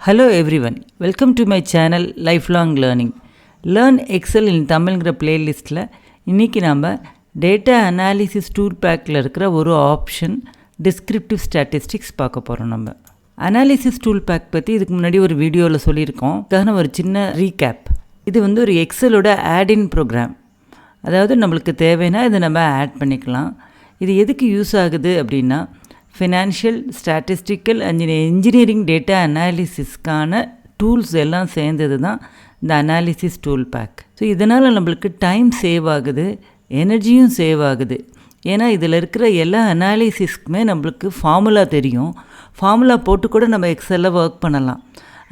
Hello everyone, welcome to my channel Lifelong Learning. Learn Excel in தமிழ்ங்கிற பிளேலிஸ்ட்டில் இன்றைக்கி நாம் data analysis tool பேக்கில் இருக்கிற ஒரு ஆப்ஷன் டிஸ்கிரிப்டிவ் ஸ்டாட்டிஸ்டிக்ஸ் பார்க்க போகிறோம். நம்ம அனாலிசிஸ் டூல் பேக் பற்றி இதுக்கு முன்னாடி ஒரு வீடியோவில் சொல்லியிருக்கோம். அதுக்கான ஒரு சின்ன ரீகேப். இது ஒரு எக்ஸலோட ஆட்-இன் ப்ரோக்ராம். அதாவது நம்மளுக்கு தேவைன்னா இதை நம்ம ஆட் பண்ணிக்கலாம். இது எதுக்கு யூஸ் ஆகுது அப்படின்னா ஃபினான்ஷியல் ஸ்டாட்டிஸ்டிக்கல் இன்ஜினியரிங் டேட்டா அனாலிசிஸ்க்கான டூல்ஸ் எல்லாம் சேர்ந்தது தான் இந்த அனாலிசிஸ் டூல் பேக். ஸோ இதனால் நம்மளுக்கு டைம் சேவ் ஆகுது, எனர்ஜியும் சேவ் ஆகுது. ஏன்னா இதில் இருக்கிற எல்லா அனாலிசிஸ்க்குமே நம்மளுக்கு ஃபார்முலா தெரியும். ஃபார்முலா போட்டு கூட நம்ம எக்ஸலில் ஒர்க் பண்ணலாம்.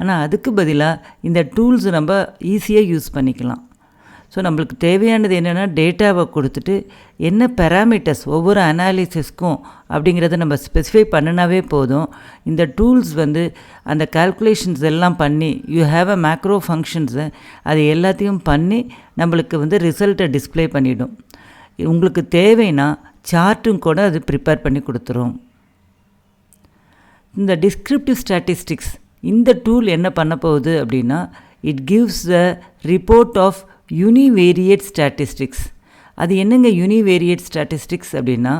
ஆனால் அதுக்கு பதிலாக இந்த டூல்ஸ் நம்ம ஈஸியாக யூஸ் பண்ணிக்கலாம். ஸோ நம்மளுக்கு தேவையானது என்னென்னா டேட்டாவை கொடுத்துட்டு என்ன பேராமீட்டர்ஸ் ஒவ்வொரு அனாலிசிஸ்க்கும் அப்படிங்கிறத நம்ம ஸ்பெசிஃபை பண்ணினாவே போதும். இந்த டூல்ஸ் அந்த கால்குலேஷன்ஸ் எல்லாம் பண்ணி யூ ஹேவ் அ மேக்ரோ ஃபங்க்ஷன்ஸை அது எல்லாத்தையும் பண்ணி நம்மளுக்கு ரிசல்ட்டை டிஸ்பிளே பண்ணிவிடும். உங்களுக்கு தேவைன்னா சார்ட்டும் கூட அது ப்ரிப்பேர் பண்ணி கொடுத்துரும். இந்த டிஸ்கிரிப்டிவ் ஸ்டாட்டிஸ்டிக்ஸ் இந்த டூல் என்ன பண்ண போகுது அப்படின்னா it gives the report of univariate statistics. அது என்னங்க யூனிவேரியேட் ஸ்டாட்டிஸ்டிக்ஸ் அப்படின்னா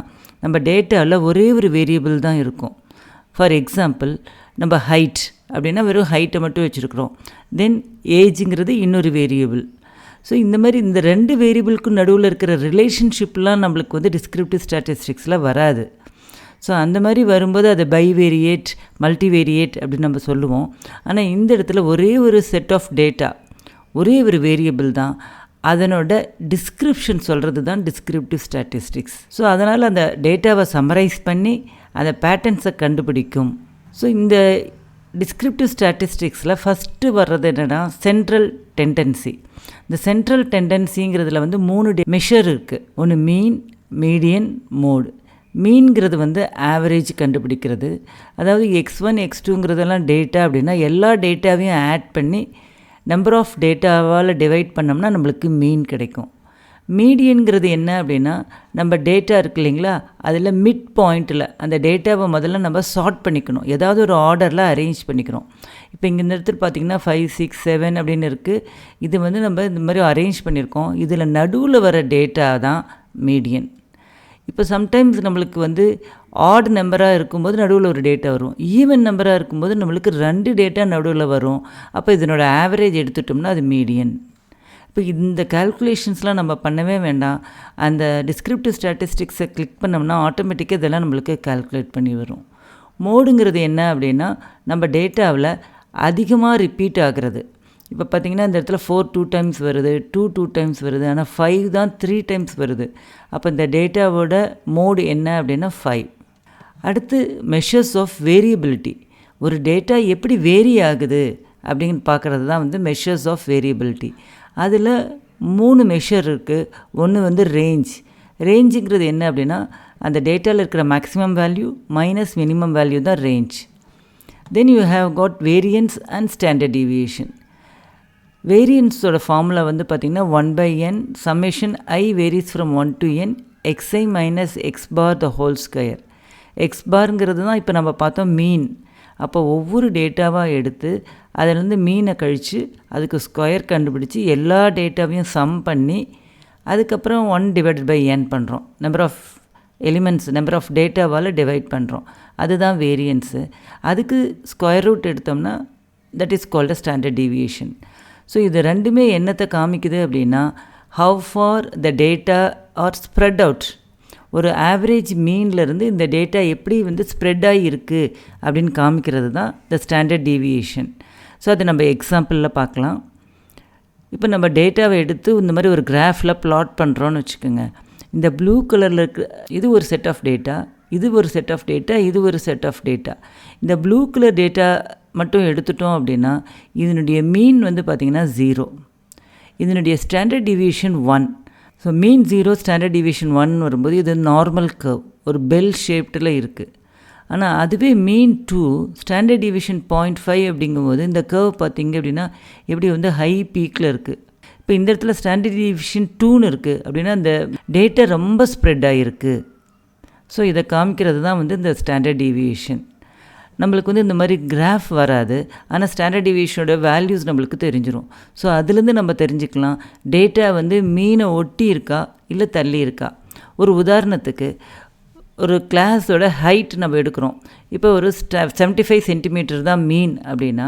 நம்ம டேட்டாவில் ஒரே ஒரு வேரியபிள் தான் இருக்கும். ஃபார் எக்ஸாம்பிள் நம்ம ஹைட் அப்படின்னா வெறும் ஹைட்டை மட்டும் வச்சுருக்குறோம். தென் ஏஜுங்கிறது இன்னொரு வேரியபிள். ஸோ இந்த மாதிரி இந்த ரெண்டு வேரியபிளுக்கும் நடுவில் இருக்கிற ரிலேஷன்ஷிப்லாம் நம்மளுக்கு டிஸ்கிரிப்டிவ் ஸ்டாட்டிஸ்டிக்ஸில் வராது. ஸோ அந்த மாதிரி வரும்போது அது பைவேரியேட் மல்டிவேரியேட் அப்படின்னு நம்ம சொல்லுவோம். ஆனால் இந்த இடத்துல ஒரே ஒரு செட் ஆஃப் டேட்டா, ஒரே ஒரு வேரியபிள் தான், அதனோட டிஸ்கிரிப்ஷன் சொல்கிறது தான் டிஸ்கிரிப்டிவ் ஸ்டாட்டிஸ்டிக்ஸ். ஸோ அதனால் அந்த டேட்டாவை சம்மரைஸ் பண்ணி அந்த பேட்டர்ன்ஸை கண்டுபிடிக்கும். ஸோ இந்த டிஸ்கிரிப்டிவ் ஸ்டாட்டிஸ்டிக்ஸில் ஃபஸ்ட்டு வர்றது என்னென்னா சென்ட்ரல் டெண்டன்சி. இந்த சென்ட்ரல் டெண்டன்சிங்கிறதுல 3 மெஷர் இருக்குது. ஒன்று மீன், மீடியன், மோடு. மீன்கிறது ஆவரேஜ் கண்டுபிடிக்கிறது. அதாவது x1 x2ங்கிறதெல்லாம் டேட்டா அப்படின்னா எல்லா டேட்டாவையும் ஆட் பண்ணி நம்பர் ஆஃப் டேட்டாவால் டிவைட் பண்ணோம்னா நம்மளுக்கு மீன் கிடைக்கும். மீடியன்கிறது என்ன அப்படின்னா நம்ம டேட்டா இருக்கு இல்லைங்களா, அதில் மிட் பாயிண்ட்டில் அந்த டேட்டாவை முதல்ல நம்ம சார்ட் பண்ணிக்கணும், ஏதாவது ஒரு ஆர்டரில் அரேஞ்ச் பண்ணிக்கணும். இப்போ இங்கே இந்த இடத்துல பார்த்திங்கன்னா 5 6 7 அப்படின்னு இருக்குது. இது நம்ம இந்த மாதிரி அரேஞ்ச் பண்ணியிருக்கோம். இதில் நடுவில் வர டேட்டா தான் மீடியன். இப்போ சம்டைம்ஸ் நம்மளுக்கு ஆட் நம்பராக இருக்கும்போது நடுவில் ஒரு டேட்டா வரும், ஈவன் நம்பராக இருக்கும்போது நம்மளுக்கு 2 டேட்டா நடுவில் வரும். அப்போ இதனோட ஆவரேஜ் எடுத்துட்டோம்னா அது மீடியன். இப்போ இந்த கால்குலேஷன்ஸ்லாம் நம்ம பண்ணவே வேண்டாம். அந்த டிஸ்கிரிப்டிவ் ஸ்டாட்டிஸ்டிக்ஸை கிளிக் பண்ணோம்னா ஆட்டோமேட்டிக்காக இதெல்லாம் நம்மளுக்கு கால்குலேட் பண்ணி வரும். மோடுங்கிறது என்ன அப்படின்னா நம்ம டேட்டாவில் அதிகமாக ரிப்பீட் ஆகிறது. இப்போ பார்த்திங்கன்னா இந்த இடத்துல 4 2 டைம்ஸ் வருது, 2 2 டைம்ஸ் வருது, ஆனால் 5 தான் 3 டைம்ஸ் வருது. அப்போ இந்த டேட்டாவோட மோடு என்ன அப்படின்னா 5. அடுத்து மெஷர்ஸ் ஆஃப் வேரியபிலிட்டி. ஒரு டேட்டா எப்படி வேரி ஆகுது அப்படின்னு பார்க்குறது தான் மெஷர்ஸ் ஆஃப் வேரியபிலிட்டி. அதில் 3 மெஷர் இருக்குது. ஒன்று ரேஞ்ச். ரேஞ்சுங்கிறது என்ன அப்படின்னா அந்த டேட்டாவில் இருக்கிற maximum value minus minimum value தான் range. Then you have got variance and standard deviation. வேரியன்ஸோட ஃபார்முலா பார்த்திங்கன்னா 1/n summation I varies from 1 to n xi minus x bar the whole square. X பார்ங்கிறது தான் இப்போ நம்ம பார்த்தோம் மீன். அப்போ ஒவ்வொரு டேட்டாவாக எடுத்து அதிலேருந்து மீனை கழித்து அதுக்கு ஸ்கொயர் கண்டுபிடிச்சி எல்லா டேட்டாவையும் சம் பண்ணி அதுக்கப்புறம் 1/n பண்ணுறோம். Number of elements number of டேட்டாவால் டிவைட் பண்ணுறோம். அதுதான் வேரியன்ஸு. அதுக்கு ஸ்கொயர் ரூட் எடுத்தோம்னா that is called a standard deviation. So இது ரெண்டுமே என்னத்தை காமிக்குது அப்படின்னா how far the data are spread out. ஒரு ஆவரேஜ் மீன்லேருந்து இந்த டேட்டா எப்படி ஸ்ப்ரெட் ஆகி இருக்குது அப்படின்னு காமிக்கிறது தான் த ஸ்டாண்டர்ட் டீவியேஷன். ஸோ அதை நம்ம எக்ஸாம்பிளில் பார்க்கலாம். இப்போ நம்ம டேட்டாவை எடுத்து இந்த மாதிரி ஒரு கிராஃபில் ப்ளாட் பண்ணுறோன்னு வச்சுக்கோங்க. இந்த ப்ளூ கலரில் இருக்க இது ஒரு செட் ஆஃப் டேட்டா, இது ஒரு செட் ஆஃப் டேட்டா, இது ஒரு செட் ஆஃப் டேட்டா. இந்த ப்ளூ கலர் டேட்டா மட்டும் எடுத்துட்டோம் அப்படின்னா இதனுடைய மீன் பார்த்திங்கன்னா 0, இதனுடைய ஸ்டாண்டர்ட் டிவியேஷன் 1. ஸோ மீன் 0 ஸ்டாண்டர்ட் டிவியேஷன் 1 வரும்போது இது நார்மல் கர்வ், ஒரு பெல் ஷேப்டில் இருக்குது. ஆனால் அதுவே மீன் 2 ஸ்டாண்டர்ட் டிவியேஷன் 0.5 அப்படிங்கும்போது இந்த கர்வ் பார்த்திங்க அப்படின்னா எப்படி ஹை பீக்கில் இருக்குது. இப்போ இந்த இடத்துல ஸ்டாண்டர்ட் டிவியேஷன் 2ன்னு இருக்குது அப்படின்னா இந்த டேட்டா ரொம்ப ஸ்ப்ரெட் ஆகிருக்கு. ஸோ இதை காமிக்கிறது தான் இந்த ஸ்டாண்டர்ட் டீவியேஷன். நம்மளுக்கு வந்து இந்த மாதிரி கிராஃப் வராது. ஆனால் ஸ்டாண்டர்ட் டிவியேஷனோட வேல்யூஸ் நம்மளுக்கு தெரிஞ்சிடும். ஸோ அதுலேருந்து நம்ம தெரிஞ்சுக்கலாம் டேட்டா வந்து மீனை ஒட்டி இருக்கா இல்லை தள்ளி இருக்கா. ஒரு உதாரணத்துக்கு ஒரு கிளாஸோட ஹைட் நம்ம எடுக்கிறோம். இப்போ ஒரு 75 சென்டிமீட்டர் தான் மீன் அப்படின்னா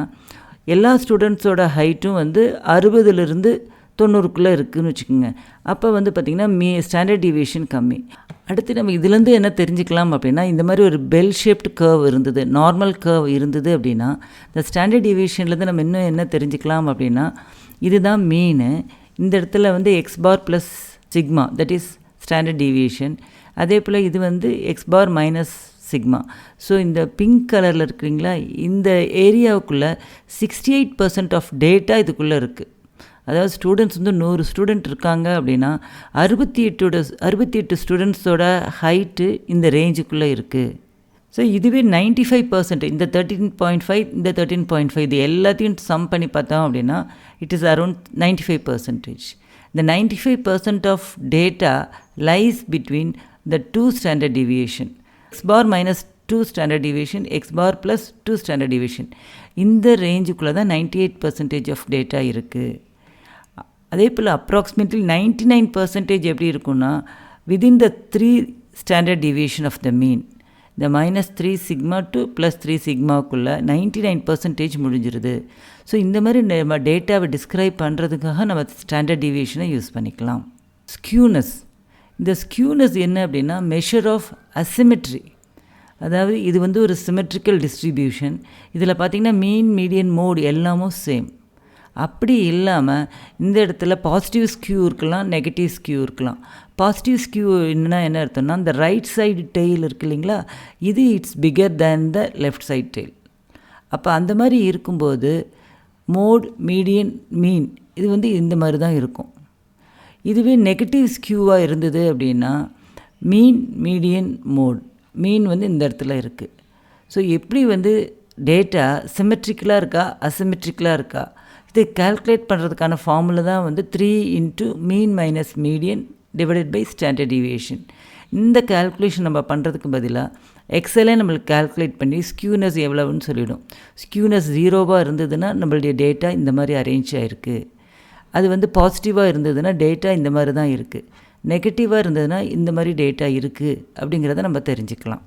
எல்லா ஸ்டூடெண்ட்ஸோட ஹைட்டும் வந்து 60லேருந்து 90க்குள்ளே இருக்குதுன்னு வச்சுக்கோங்க. அப்போ வந்து பார்த்திங்கன்னா ஸ்டாண்டர்ட் டிவியேஷன் கம்மி. அடுத்து நம்ம இதுலேருந்து என்ன தெரிஞ்சுக்கலாம் அப்படின்னா இந்த மாதிரி ஒரு பெல் ஷேப்டு கர்வ் இருந்தது, நார்மல் கர்வ் இருந்தது அப்படின்னா இந்த ஸ்டாண்டர்ட் டிவியேஷன்லேருந்து நம்ம இன்னும் என்ன தெரிஞ்சுக்கலாம் அப்படின்னா இதுதான் மீன். இந்த இடத்துல வந்து x bar plus sigma that is standard deviation. அதே போல் இது வந்து x bar minus sigma. So இந்த பிங்க் கலரில் இருக்கிறீங்களா இந்த ஏரியாவுக்குள்ளே 68% ஆஃப் டேட்டா இதுக்குள்ளே இருக்குது. அதாவது ஸ்டூடெண்ட்ஸ் வந்து 100 ஸ்டூடெண்ட் இருக்காங்க அப்படின்னா 68 ஸ்டூடெண்ட்ஸோட ஹைட்டு இந்த ரேஞ்சுக்குள்ளே இருக்குது. ஸோ இதுவே 95% இந்த 13.5 இந்த 13.5 இது எல்லாத்தையும் சம் பண்ணி பார்த்தோம் அப்படின்னா it is around 95%. The 95% of data lies between the two standard deviation, x bar minus 2 standard deviation, x bar plus 2 standard deviation. இந்த ரேஞ்சுக்குள்ளே தான் 98% of data இருக்குது. அதே போல் அப்ராக்சிமேட்லி 99% எப்படி இருக்குன்னா within the 3 standard deviation of the mean. இந்த -3 sigma to +3 சிக்மாவுக்குள்ளே 99% முடிஞ்சிருது. So இந்த மாதிரி நம்ம டேட்டாவை டிஸ்கிரைப் பண்ணுறதுக்காக நம்ம ஸ்டாண்டர்ட் டிவியேஷனை யூஸ் பண்ணிக்கலாம். ஸ்கியூனஸ், இந்த ஸ்கியூனஸ் என்ன அப்படின்னா மெஷர் ஆஃப் அசிமெட்ரி. அதாவது இது வந்து ஒரு சிமெட்ரிக்கல் டிஸ்ட்ரிபியூஷன். இதில் பார்த்திங்கன்னா மீன், மீடியன், மோட் எல்லாமும் சேம். அப்படி இல்லாமல் இந்த இடத்துல பாசிட்டிவ் ஸ்கியூ இருக்கலாம், நெகட்டிவ் ஸ்கியூ இருக்கலாம். பாசிட்டிவ் ஸ்கியூ என்னன்னா என்ன அர்த்தம்னா இந்த ரைட் சைடு டெயில் இருக்குது இல்லைங்களா, இது it's figure than the left side tail. அப்போ அந்த மாதிரி இருக்கும்போது மோட், மீடியன், மீன் இது வந்து இந்த மாதிரி தான் இருக்கும். இதுவே நெகட்டிவ் ஸ்கியூவாக இருந்தது அப்படின்னா மீன், மீடியன், மோட், மீன் வந்து இந்த இடத்துல இருக்குது. ஸோ எப்படி வந்து டேட்டா சிமெட்ரிக்கலாக இருக்கா அசிமெட்ரிக்கலாக இருக்கா இது கால்குலேட் பண்ணுறதுக்கான ஃபார்முலா தான் வந்து 3 × mean minus median divided by standard deviation. இந்த கால்குலேஷன் நம்ம பண்ணுறதுக்கு பதிலாக எக்ஸலே நம்மளுக்கு கால்குலேட் பண்ணி ஸ்கியூனஸ் எவ்வளவுன்னு சொல்லிவிடும். ஸ்கியூனஸ் 0வாக இருந்ததுன்னா நம்மளுடைய டேட்டா இந்த மாதிரி அரேஞ்ச் ஆகிருக்கு. அது வந்து பாசிட்டிவாக இருந்ததுன்னா டேட்டா இந்த மாதிரி தான் இருக்குது. நெகட்டிவாக இருந்ததுன்னா இந்த மாதிரி டேட்டா இருக்குது அப்படிங்கிறத நம்ம தெரிஞ்சுக்கலாம்.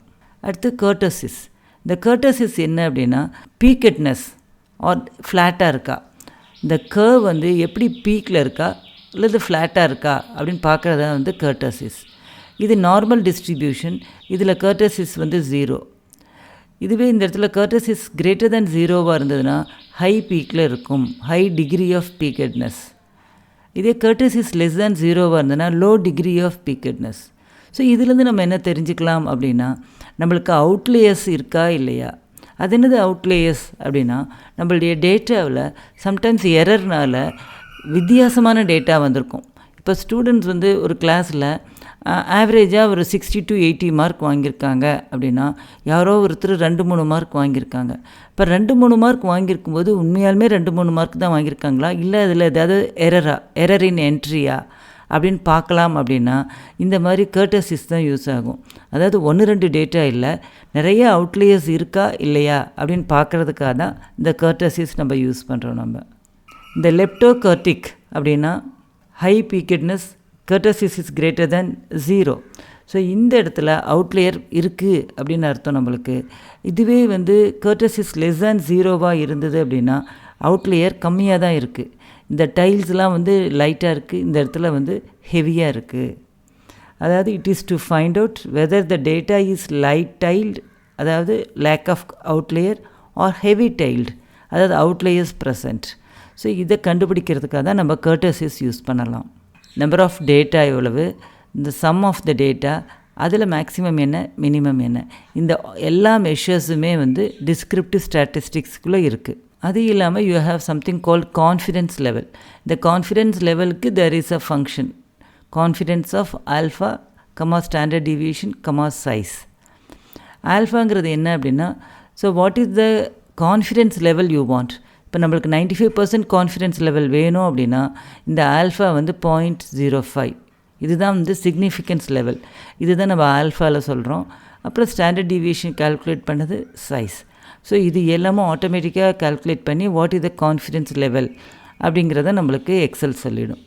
அடுத்து கர்டசிஸ். இந்த கர்டசிஸ் என்ன அப்படின்னா பீக்கட்னஸ் ஆர் ஃப்ளாட்டாக இருக்கா, இந்த கர்வ் வந்து எப்படி பீக்கில் இருக்கா அல்லது ஃப்ளாட்டாக இருக்கா அப்படின்னு பார்க்குறது தான் வந்து கர்டசிஸ். இது நார்மல் டிஸ்ட்ரிபியூஷன். இதில் கர்டசிஸ் வந்து 0. இதுவே இந்த இடத்துல கர்டசிஸ் கிரேட்டர் தேன் 0வாக இருந்ததுன்னா ஹை பீக்கில் இருக்கும், ஹை டிகிரி ஆஃப் பீக்கட்னஸ். இதே கர்டசிஸ் லெஸ் தேன் 0வாக இருந்ததுன்னா லோ டிகிரி ஆஃப் பீக்கட்னஸ். ஸோ இதுலேருந்து நம்ம என்ன தெரிஞ்சுக்கலாம் அப்படின்னா நம்மளுக்கு அவுட்லேயர்ஸ் இருக்கா இல்லையா. அது என்னது அவுட்லேயர்ஸ் அப்படின்னா நம்மளுடைய டேட்டாவில் சம்டைம்ஸ் எரர்னால் வித்தியாசமான டேட்டா வந்திருக்கும். இப்போ ஸ்டூடெண்ட்ஸ் வந்து ஒரு கிளாஸில் ஆவரேஜாக ஒரு 60 to 80 மார்க் வாங்கியிருக்காங்க அப்படின்னா யாரோ ஒருத்தர் 2-3 மார்க் வாங்கியிருக்காங்க. இப்போ 2-3 மார்க் வாங்கியிருக்கும்போது உண்மையாலுமே 2-3 மார்க் தான் வாங்கியிருக்காங்களா இல்லை அதில் ஏதாவது எரர் இன் என்ட்ரியா அப்படின்னு பார்க்கலாம். அப்படின்னா இந்த மாதிரி கர்டசிஸ் தான் யூஸ் ஆகும். அதாவது 1-2 டேட்டா இல்லை, நிறைய அவுட்லேயர்ஸ் இருக்கா இல்லையா அப்படின்னு பார்க்குறதுக்காக தான் இந்த கர்டசிஸ் நம்ம யூஸ் பண்ணுறோம். நம்ம இந்த லெப்டோகர்டிக் அப்படின்னா high peakedness, kurtosis is greater than 0. So இந்த இடத்துல அவுட்லேயர் இருக்குது அப்படின்னு அர்த்தம் நம்மளுக்கு. இதுவே வந்து கர்டசிஸ் லெஸ் தேன் 0வாக இருந்தது அப்படின்னா அவுட்லேயர் கம்மியாக தான் இருக்குது. இந்த டைல்ஸ்லாம் வந்து லைட்டாக இருக்குது, இந்த இடத்துல வந்து ஹெவியாக இருக்குது. அதாவது it is to find out whether the data is light tailed, அதாவது lack of outlier, or heavy tailed, அதாவது அவுட்லேயர்ஸ் ப்ரெசன்ட். ஸோ இதை கண்டுபிடிக்கிறதுக்காக தான் நம்ம கர்டசிஸ் யூஸ் பண்ணலாம். நம்பர் ஆஃப் டேட்டா எவ்வளவு, இந்த சம் ஆஃப் த டேட்டா, அதில் மேக்ஸிமம் என்ன மினிமம் என்ன, இந்த எல்லா மெஷர்ஸுமே வந்து டிஸ்கிரிப்டிவ் ஸ்டாட்டிஸ்டிக்ஸ்குள்ளே இருக்குது. அது இல்லாமல் you have something called confidence level. இந்த கான்ஃபிடென்ஸ் லெவலுக்கு there is a function confidence of alpha comma standard deviation comma size. ஆல்ஃபாங்கிறது என்ன அப்படின்னா so what is the confidence level you want. இப்போ நம்மளுக்கு 95% கான்ஃபிடென்ஸ் லெவல் வேணும் அப்படின்னா இந்த ஆல்ஃபா வந்து 0.05 இதுதான் வந்து சிக்னிஃபிகன்ஸ் லெவல். இதுதான் நம்ம ஆல்ஃபாவில் சொல்கிறோம். அப்புறம் ஸ்டாண்டர்ட் டிவியேஷன் கால்குலேட் பண்ணது சைஸ். ஸோ இது எல்லாமும் ஆட்டோமேட்டிக்காக கால்குலேட் பண்ணி what is the confidence level அப்படிங்கிறத நம்மளுக்கு எக்ஸல் சொல்லிடும்.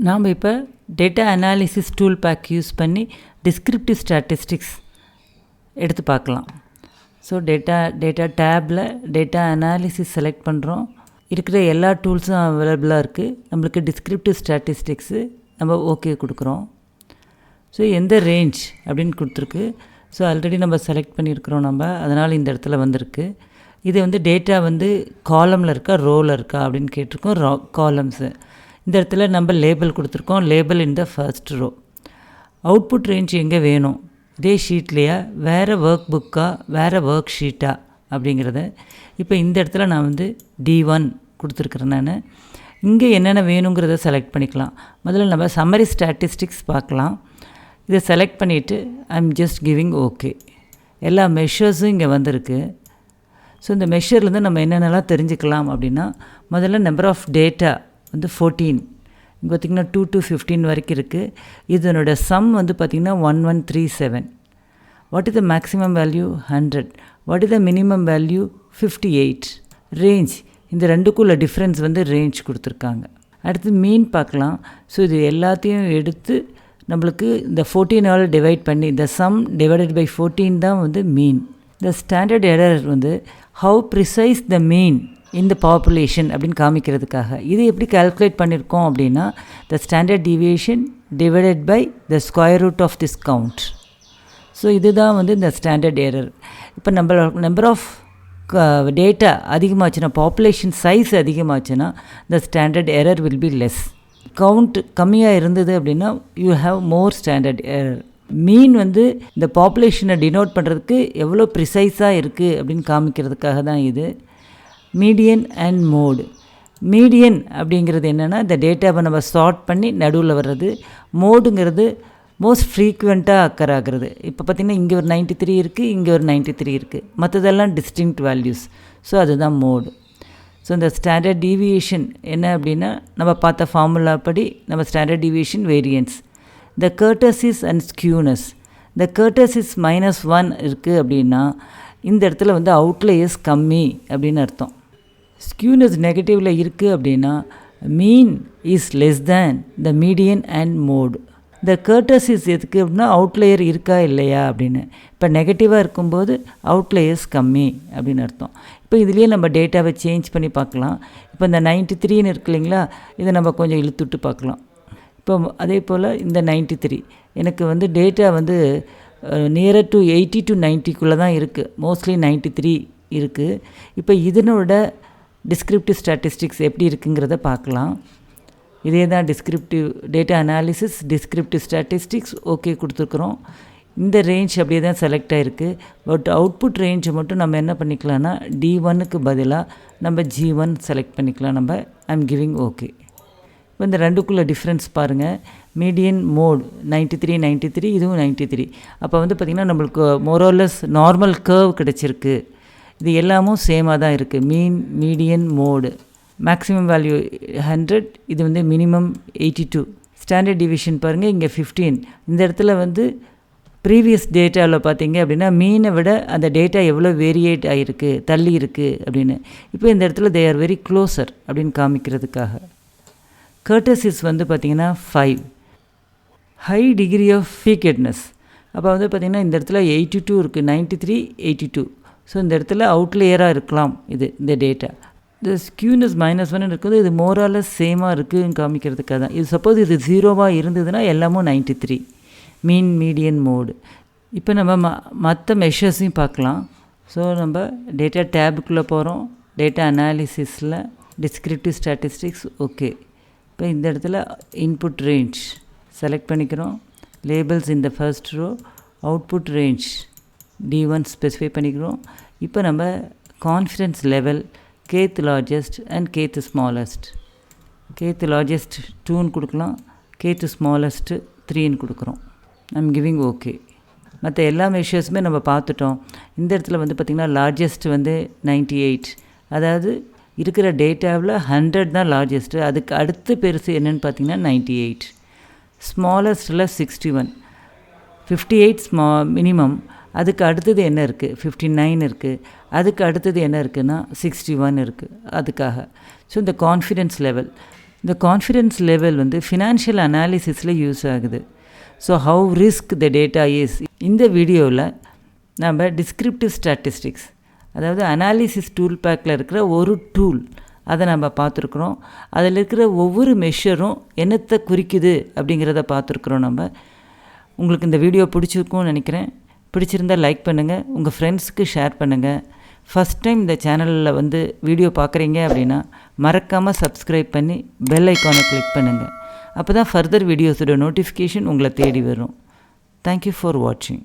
நாம் இப்போ data analysis tool pack use பண்ணி டிஸ்கிரிப்டிவ் ஸ்டாட்டிஸ்டிக்ஸ் எடுத்து பார்க்கலாம். ஸோ டேட்டா டேப்பில் டேட்டா அனாலிசிஸ் செலக்ட் பண்ணுறோம். இருக்கிற எல்லா டூல்ஸும் அவைலபிளாக இருக்குது. நம்மளுக்கு டிஸ்கிரிப்டிவ் ஸ்டாட்டிஸ்டிக்ஸு நம்ம ஓகே கொடுக்குறோம். ஸோ எந்த ரேஞ்ச் அப்படின்னு கொடுத்துருக்கு. ஸோ ஆல்ரெடி நம்ம செலக்ட் பண்ணியிருக்கிறோம் நம்ம, அதனால் இந்த இடத்துல வந்திருக்கு. இது வந்து டேட்டா வந்து காலமில் இருக்கா ரோவில் இருக்கா அப்படின்னு கேட்டிருக்கோம். காலம்ஸு இந்த இடத்துல நம்ம லேபிள் கொடுத்துருக்கோம். Label in the first row. Output range எங்கே வேணும், இதே ஷீட்லையா வேறு ஒர்க் புக்கா வேறு ஒர்க் ஷீட்டா அப்படிங்கிறத இப்போ இந்த இடத்துல நான் வந்து D1 கொடுத்துருக்குறேன். நான் இங்கே என்னென்ன வேணுங்கிறத செலக்ட் பண்ணிக்கலாம். முதல்ல நம்ம சம்மரி ஸ்டாட்டிஸ்டிக்ஸ் பார்க்கலாம். இதை செலக்ட் பண்ணிவிட்டு ஐம் ஜஸ்ட் கிவிங் ஓகே. எல்லா மெஷர்ஸும் இங்கே வந்திருக்கு. ஸோ இந்த மெஷர்லேருந்து நம்ம என்னென்னலாம் தெரிஞ்சுக்கலாம் அப்படின்னா, முதல்ல நம்பர் ஆஃப் டேட்டா வந்து 14. இங்கே பார்த்திங்கன்னா 2 to 15 வரைக்கும் இருக்குது. இதனோட சம் வந்து பார்த்திங்கன்னா 1137. What is the maximum value 100. What is the minimum value 58. Range இந்த ரெண்டுக்குள்ள டிஃப்ரென்ஸ் வந்து ரேஞ்ச் கொடுத்துருக்காங்க. அடுத்து மீன் பார்க்கலாம். ஸோ இது எல்லாத்தையும் எடுத்து நம்மளுக்கு இந்த 14ஆல் டிவைட் பண்ணி இந்த சம் டிவைடட் பை 14 தான் வந்து மீன். இந்த ஸ்டாண்டர்ட் எரர் வந்து ஹவு ப்ரிசைஸ் த மீன் இந்த பாப்புலேஷன் அப்படின்னு காமிக்கிறதுக்காக இது எப்படி கால்குலேட் பண்ணியிருக்கோம் அப்படின்னா, the standard deviation divided by the square root of this count. So இதுதான் வந்து இந்த ஸ்டாண்டர்ட் எரர். இப்போ நம்பர் ஆஃப் டேட்டா அதிகமாச்சுன்னா, பாப்புலேஷன் சைஸ் அதிகமாச்சுன்னா the standard error will be less. Count கம்மியாக இருந்தது அப்படின்னா you have more standard error. Mean வந்து இந்த பாப்புலேஷனை டினோட் பண்ணுறதுக்கு எவ்வளோ ப்ரிசைஸாக இருக்குது அப்படின்னு காமிக்கிறதுக்காக தான் இது. Median and mode. மீடியன் அப்படிங்கிறது என்னென்னா, இந்த டேட்டாவை நம்ம சார்ட் பண்ணி நடுவில் வர்றது. மோடுங்கிறது மோஸ்ட் ஃப்ரீக்வெண்ட்டாக அக்கர் ஆகிறது. இப்போ பார்த்திங்கன்னா இங்கே ஒரு 93 இருக்குது, இங்கே ஒரு 93 இருக்குது, மற்றதெல்லாம் டிஸ்டிங்க்ட் வேல்யூஸ். ஸோ அதுதான் மோடு. ஸோ இந்த ஸ்டாண்டர்ட் டீவியேஷன் என்ன அப்படின்னா, நம்ம பார்த்த ஃபார்முலா படி நம்ம standard deviation variance. The kurtosis and skewness. இந்த கர்டசிஸ் -1 இருக்குது அப்படின்னா இந்த இடத்துல வந்து அவுட்லேயர்ஸ் கம்மி அப்படின்னு அர்த்தம். ஸ்கியூனஸ் நெகட்டிவில் இருக்குது அப்படின்னா mean is less than the median and mode. இந்த கர்டசிஸ் எதுக்கு அப்படின்னா அவுட்லேயர் இருக்கா இல்லையா அப்படின்னு. இப்போ நெகட்டிவாக இருக்கும்போது அவுட்லேயர்ஸ் கம்மி அப்படின்னு அர்த்தம். இப்போ இதுலேயே நம்ம டேட்டாவை சேஞ்ச் பண்ணி பார்க்கலாம். இப்போ இந்த 93ன்னு இருக்கு இல்லைங்களா, இதை நம்ம கொஞ்சம் இழுத்துட்டு பார்க்கலாம். இப்போ அதே போல் இந்த 93 எனக்கு வந்து டேட்டா வந்து நியரர் டு 80 to 90க்குள்ளே தான் இருக்குது. மோஸ்ட்லி 93 இருக்குது. இப்போ இதனோட டிஸ்கிரிப்டிவ் ஸ்டாட்டிஸ்டிக்ஸ் எப்படி இருக்குங்கிறத பார்க்கலாம். இதே தான் descriptive data analysis descriptive statistics okay கொடுத்துருக்குறோம். இந்த ரேஞ்ச் அப்படியே தான் செலக்ட் ஆகிருக்கு. பட் அவுட்புட் ரேஞ்சை மட்டும் நம்ம என்ன பண்ணிக்கலாம்னா D1க்கு பதிலாக நம்ம G1 செலக்ட் பண்ணிக்கலாம். நம்ம ஐம் கிவிங் ஓகே. இப்போ இந்த ரெண்டுக்குள்ளே டிஃப்ரென்ஸ் பாருங்கள். மீடியன் மோட் 93 இதுவும் 93. அப்போ வந்து பார்த்திங்கன்னா நம்மளுக்கு மோரோலஸ் நார்மல் கர்வ் கிடச்சிருக்கு. இது எல்லாமும் சேமாக தான் இருக்குது. Mean median mode. Maximum value 100, இது வந்து மினிமம் 82. ஸ்டாண்டர்ட் டிவிஷன் பாருங்கள், இங்கே 15. இந்த இடத்துல வந்து ப்ரீவியஸ் டேட்டாவில் பார்த்தீங்க அப்படின்னா மீனை விட அந்த டேட்டா எவ்வளோ வேரியேட் ஆகிருக்கு, தள்ளி இருக்குது அப்படின்னு. இப்போ இந்த இடத்துல தே ஆர் வெரி க்ளோசர் அப்படின்னு காமிக்கிறதுக்காக. கர்டசிஸ் வந்து பார்த்திங்கன்னா 5. High degree of peakedness. அப்போ வந்து பார்த்திங்கன்னா இந்த இடத்துல 82 இருக்குது, 93 82. ஸோ இந்த இடத்துல அவுட்லேயராக இருக்கலாம் இது இந்த டேட்டா. இந்த ஸ்கியூனஸ் -1 இருக்குது, இது மோராலஸ் சேமாக இருக்குதுன்னு காமிக்கிறதுக்காக தான். இது சப்போஸ் இது 0வாக இருந்ததுன்னா எல்லாமும் 93 மீன் மீடியன் மோடு. இப்போ நம்ம மற்ற மெஷர்ஸையும் பார்க்கலாம். ஸோ நம்ம டேட்டா டேபுக்குள்ளே போகிறோம். டேட்டா அனாலிசிஸில் டிஸ்கிரிப்டிவ் ஸ்டாட்டிஸ்டிக்ஸ் ஓகே. இப்போ இந்த இடத்துல இன்புட் ரேஞ்ச் செலக்ட் பண்ணிக்கிறோம். லேபிள்ஸ் இந்த first row. Output range D1 specify பண்ணிக்கிறோம். இப்போ நம்ம confidence level kth largest and kth smallest. kth largest 2ன்னு கொடுக்கலாம், kth smallest 3ன்னு கொடுக்குறோம். I'm giving okay. மற்ற எல்லா மெஷர்ஸுமே நம்ம பார்த்துட்டோம். இந்த இடத்துல வந்து பார்த்திங்கன்னா லார்ஜஸ்ட் வந்து 98. அதாவது இருக்கிற டேட்டாவில் 100 தான் லார்ஜஸ்ட்டு. அதுக்கு அடுத்து பெருசு என்னென்னு பார்த்திங்கன்னா 98. ஸ்மாலஸ்ட்டில் 61. 58 மினிமம். அதுக்கு அடுத்தது என்ன இருக்குது, 59 இருக்குது. அதுக்கு அடுத்தது என்ன இருக்குன்னா 61 இருக்குது. அதுக்காக ஸோ இந்த கான்ஃபிடென்ஸ் லெவல் வந்து ஃபினான்ஷியல் அனாலிசிஸில் யூஸ் ஆகுது. So how risk the data is. இந்த வீடியோவில் நம்ம டிஸ்கிரிப்டிவ் ஸ்டாட்டிஸ்டிக்ஸ், அதாவது அனாலிசிஸ் டூல் பேக்கில் இருக்கிற ஒரு டூல், அதை நம்ம பார்த்துருக்குறோம். அதில் இருக்கிற ஒவ்வொரு மெஷரும் என்னத்தை குறிக்குது அப்படிங்கிறத பார்த்துருக்குறோம். உங்களுக்கு இந்த வீடியோ பிடிச்சிருக்கும்னு நினைக்கிறேன். பிடிச்சிருந்தால் லைக் பண்ணுங்கள், உங்கள் ஃப்ரெண்ட்ஸுக்கு ஷேர் பண்ணுங்கள். ஃபஸ்ட் டைம் இந்த சேனலில் வந்து வீடியோ பார்க்குறீங்க அப்படின்னா மறக்காமல் சப்ஸ்கிரைப் பண்ணி பெல் ஐக்கானை கிளிக் பண்ணுங்கள். அப்போ தான் ஃபர்தர் வீடியோஸோட நோட்டிஃபிகேஷன் உங்களை தேடி வரும். தேங்க்யூ ஃபார் வாட்சிங்.